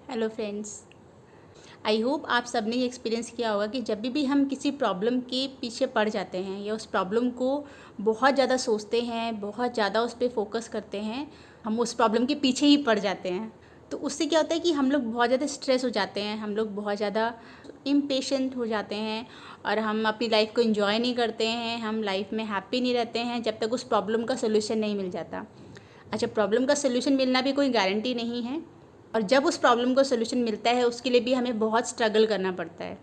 Hello friends, I hope आप सब ने ये एक्सपीरियंस किया होगा कि जब भी हम किसी प्रॉब्लम के पीछे पड़ जाते हैं या उस प्रॉब्लम को बहुत ज़्यादा सोचते हैं, बहुत ज़्यादा उस पर फोकस करते हैं, हम उस प्रॉब्लम के पीछे ही पड़ जाते हैं। तो उससे क्या होता है कि हम लोग बहुत ज़्यादा स्ट्रेस हो जाते हैं, हम लोग बहुत ज़्यादा इम्पेशेंट हो जाते हैं और हम अपनी लाइफ को एंजॉय नहीं करते हैं, हम लाइफ में हैप्पी नहीं रहते हैं जब तक उस प्रॉब्लम का सोल्यूशन नहीं मिल जाता। अच्छा, प्रॉब्लम का सोल्यूशन मिलना भी कोई गारंटी नहीं है और जब उस प्रॉब्लम को सोल्यूशन मिलता है उसके लिए भी हमें बहुत स्ट्रगल करना पड़ता है।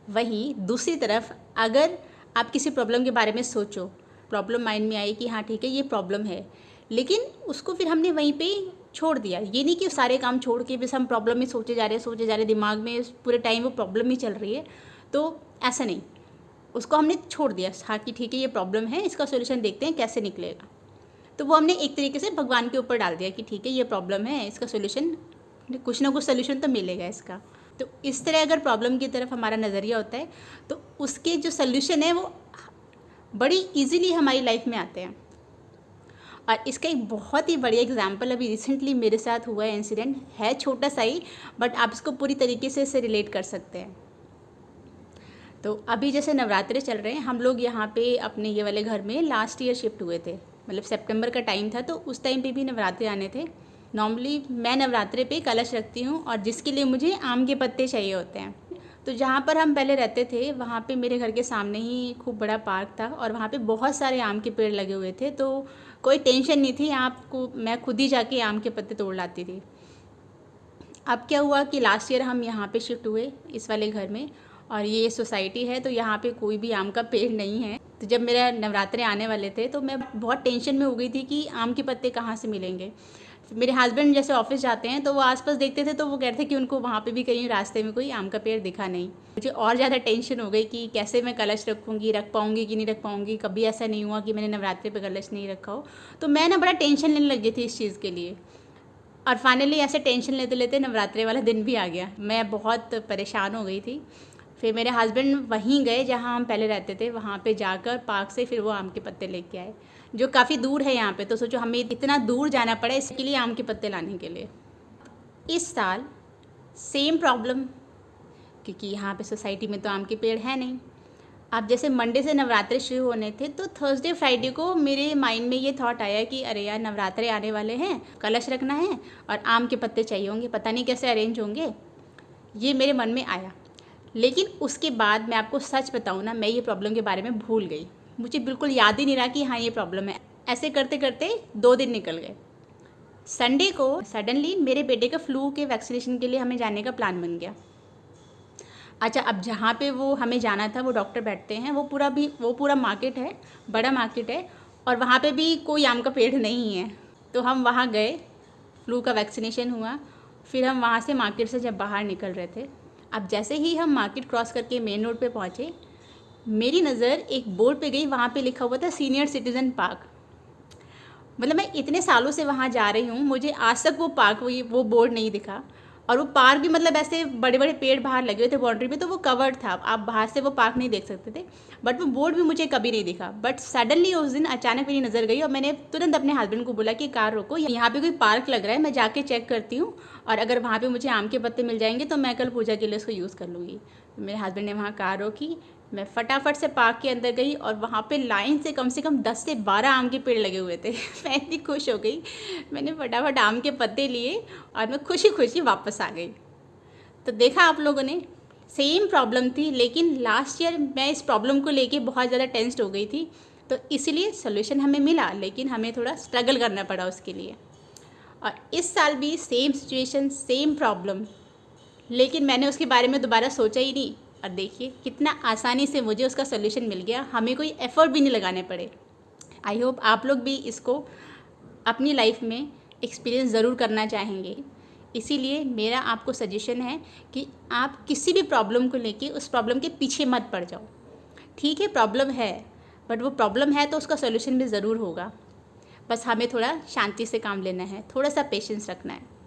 वहीं दूसरी तरफ अगर आप किसी प्रॉब्लम के बारे में सोचो, प्रॉब्लम माइंड में आई कि हाँ ठीक है ये प्रॉब्लम है, लेकिन उसको फिर हमने वहीं पे छोड़ दिया। ये नहीं कि सारे काम छोड़ के बस हम प्रॉब्लम में सोचे जा रहे हैं, दिमाग में पूरे टाइम वो प्रॉब्लम ही चल रही है, तो ऐसा नहीं, उसको हमने छोड़ दिया। हाँ कि ठीक है ये प्रॉब्लम है, इसका सोल्यूशन देखते हैं कैसे निकलेगा। तो वो हमने एक तरीके से भगवान के ऊपर डाल दिया कि ठीक है ये प्रॉब्लम है, इसका सोल्यूशन कुछ ना कुछ सोल्यूशन तो मिलेगा इसका। तो इस तरह अगर प्रॉब्लम की तरफ हमारा नज़रिया होता है तो उसके जो सोल्यूशन है वो बड़ी इजीली हमारी लाइफ में आते हैं। और इसका एक बहुत ही बढ़िया एग्जांपल अभी रिसेंटली मेरे साथ हुआ है, इंसिडेंट है छोटा सा ही, बट आप इसको पूरी तरीके से इससे रिलेट कर सकते हैं। तो अभी जैसे नवरात्रे चल रहे हैं, हम लोग यहाँ पे अपने ये वाले घर में लास्ट ईयर शिफ्ट हुए थे, मतलब सितंबर का टाइम था, तो उस टाइम पे भी नवरात्रे आने थे। नॉर्मली मैं नवरात्रे पे कलश रखती हूँ और जिसके लिए मुझे आम के पत्ते चाहिए होते हैं। तो जहाँ पर हम पहले रहते थे वहाँ पे मेरे घर के सामने ही खूब बड़ा पार्क था और वहाँ पे बहुत सारे आम के पेड़ लगे हुए थे, तो कोई टेंशन नहीं थी, आपको मैं खुद ही जाके आम के पत्ते तोड़ लाती थी। अब क्या हुआ कि लास्ट ईयर हम यहाँ पे शिफ्ट हुए इस वाले घर में, और ये सोसाइटी है तो यहाँ पे कोई भी आम का पेड़ नहीं है। तो जब मेरा नवरात्रे आने वाले थे तो मैं बहुत टेंशन में हो गई थी कि आम के पत्ते कहाँ से मिलेंगे। मेरे हस्बैंड जैसे ऑफिस जाते हैं तो वो आसपास देखते थे तो वो कहते थे कि उनको वहाँ पे भी कहीं रास्ते में कोई आम का पेड़ दिखा नहीं। मुझे और ज़्यादा टेंशन हो गई कि कैसे मैं कलश रखूँगी, रख पाऊँगी कि नहीं रख पाऊँगी। कभी ऐसा नहीं हुआ कि मैंने नवरात्रि पे कलश नहीं रखा हो। तो मैं ना बड़ा टेंशन लेने लगी थी इस चीज़ के लिए, और फाइनली ऐसे टेंशन लेते लेते नवरात्रि वाला दिन भी आ गया। मैं बहुत परेशान हो गई थी। फिर मेरे हस्बैंड वहीं गए जहाँ हम पहले रहते थे, वहाँ पे जाकर पार्क से फिर वो आम के पत्ते लेके आए, जो काफ़ी दूर है यहाँ पे। तो सोचो हमें इतना दूर जाना पड़ा इसके लिए आम के पत्ते लाने के लिए। इस साल सेम प्रॉब्लम, क्योंकि यहाँ पे सोसाइटी में तो आम के पेड़ है नहीं। अब जैसे मंडे से नवरात्रे शुरू होने थे तो थर्सडे फ्राइडे को मेरे माइंड में ये थॉट आया कि अरे यार नवरात्रे आने वाले हैं, कलश रखना है और आम के पत्ते चाहिए होंगे, पता नहीं कैसे अरेंज होंगे, ये मेरे मन में आया। लेकिन उसके बाद मैं आपको सच बताऊँ ना, मैं ये प्रॉब्लम के बारे में भूल गई। मुझे बिल्कुल याद ही नहीं रहा कि हाँ ये प्रॉब्लम है। ऐसे करते करते 2 दिन निकल गए। संडे को सडनली मेरे बेटे का फ्लू के वैक्सीनेशन के लिए हमें जाने का प्लान बन गया। अच्छा, अब जहाँ पे वो हमें जाना था वो डॉक्टर बैठते हैं, वो पूरा मार्केट है, बड़ा मार्केट है, और वहाँ पे भी कोई आम का पेड़ नहीं है। तो हम वहाँ गए, फ्लू का वैक्सीनेशन हुआ, फिर हम वहाँ से मार्केट से जब बाहर निकल रहे थे, अब जैसे ही हम मार्केट क्रॉस करके मेन रोड पे पहुँचे, मेरी नज़र एक बोर्ड पे गई, वहाँ पे लिखा हुआ था सीनियर सिटीज़न पार्क। मतलब मैं इतने सालों से वहाँ जा रही हूँ, मुझे आज तक वो बोर्ड नहीं दिखा। और वो पार्क भी मतलब ऐसे बड़े बड़े पेड़ बाहर लगे हुए थे बाउंड्री पे, तो वो कवर्ड था, आप बाहर से वो पार्क नहीं देख सकते थे, बट वो बोर्ड भी मुझे कभी नहीं दिखा। बट सडनली उस दिन अचानक मेरी नज़र गई और मैंने तुरंत अपने हस्बैंड को बोला कि कार रोको, यहाँ पे कोई पार्क लग रहा है, मैं जाके चेक करती हूँ, और अगर वहाँ पर मुझे आम के पत्ते मिल जाएंगे तो मैं कल पूजा के लिए उसको यूज़ कर लूँगी। मेरे हस्बैंड ने वहाँ कार रोकी, मैं फटाफट से पार्क के अंदर गई और वहाँ पे लाइन से कम 10 से 12 आम के पेड़ लगे हुए थे। मैं इतनी खुश हो गई, मैंने फटाफट आम के पत्ते लिए और मैं खुशी खुशी वापस आ गई। तो देखा आप लोगों ने, सेम प्रॉब्लम थी, लेकिन लास्ट ईयर मैं इस प्रॉब्लम को लेके बहुत ज़्यादा टेंस्ड हो गई थी, तो इसीलिए सोल्यूशन हमें मिला, लेकिन हमें थोड़ा स्ट्रगल करना पड़ा उसके लिए। और इस साल भी सेम सिचुएशन, सेम प्रॉब्लम, लेकिन मैंने उसके बारे में दोबारा सोचा ही नहीं, और देखिए कितना आसानी से मुझे उसका सोल्यूशन मिल गया, हमें कोई एफ़र्ट भी नहीं लगाने पड़े। आई होप आप लोग भी इसको अपनी लाइफ में एक्सपीरियंस ज़रूर करना चाहेंगे। इसीलिए मेरा आपको सजेशन है कि आप किसी भी प्रॉब्लम को लेके उस प्रॉब्लम के पीछे मत पड़ जाओ। ठीक है प्रॉब्लम है, बट वो प्रॉब्लम है तो उसका सोल्यूशन भी ज़रूर होगा। बस हमें थोड़ा शांति से काम लेना है, थोड़ा सा पेशेंस रखना है।